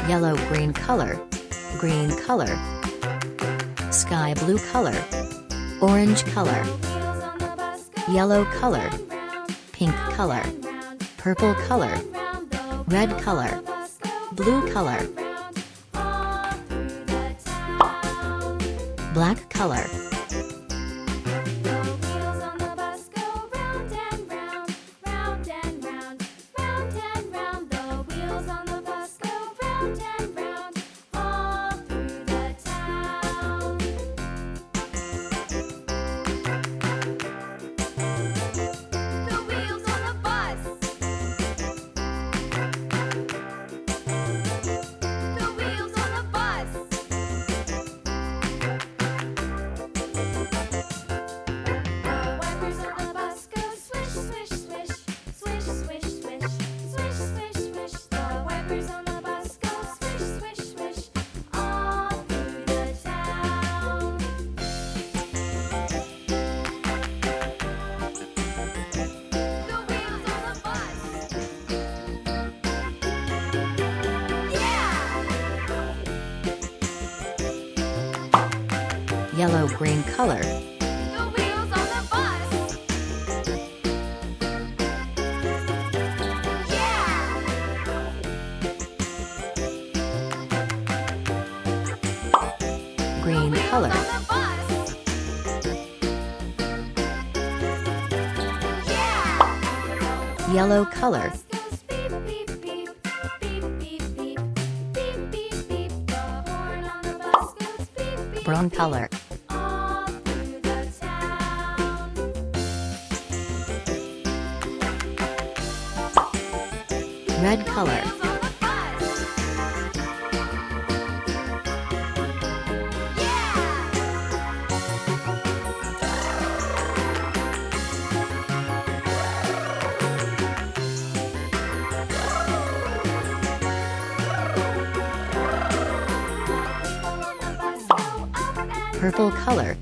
yellow-green color, green color, sky blue color, orange color, yellow color, pink color, purple color, red color, blue color, black color. Yellow-green color, The wheels on the bus. Yeah! green color, On the bus. Yeah! yellow color, Bus goes beep, beep, beep, beep, beep, beep, beep, beep, beep. The horn on the bus goes beep, beep, brown beep. color, All through the town. red color, Wheels on the bus. Yeah! purple color,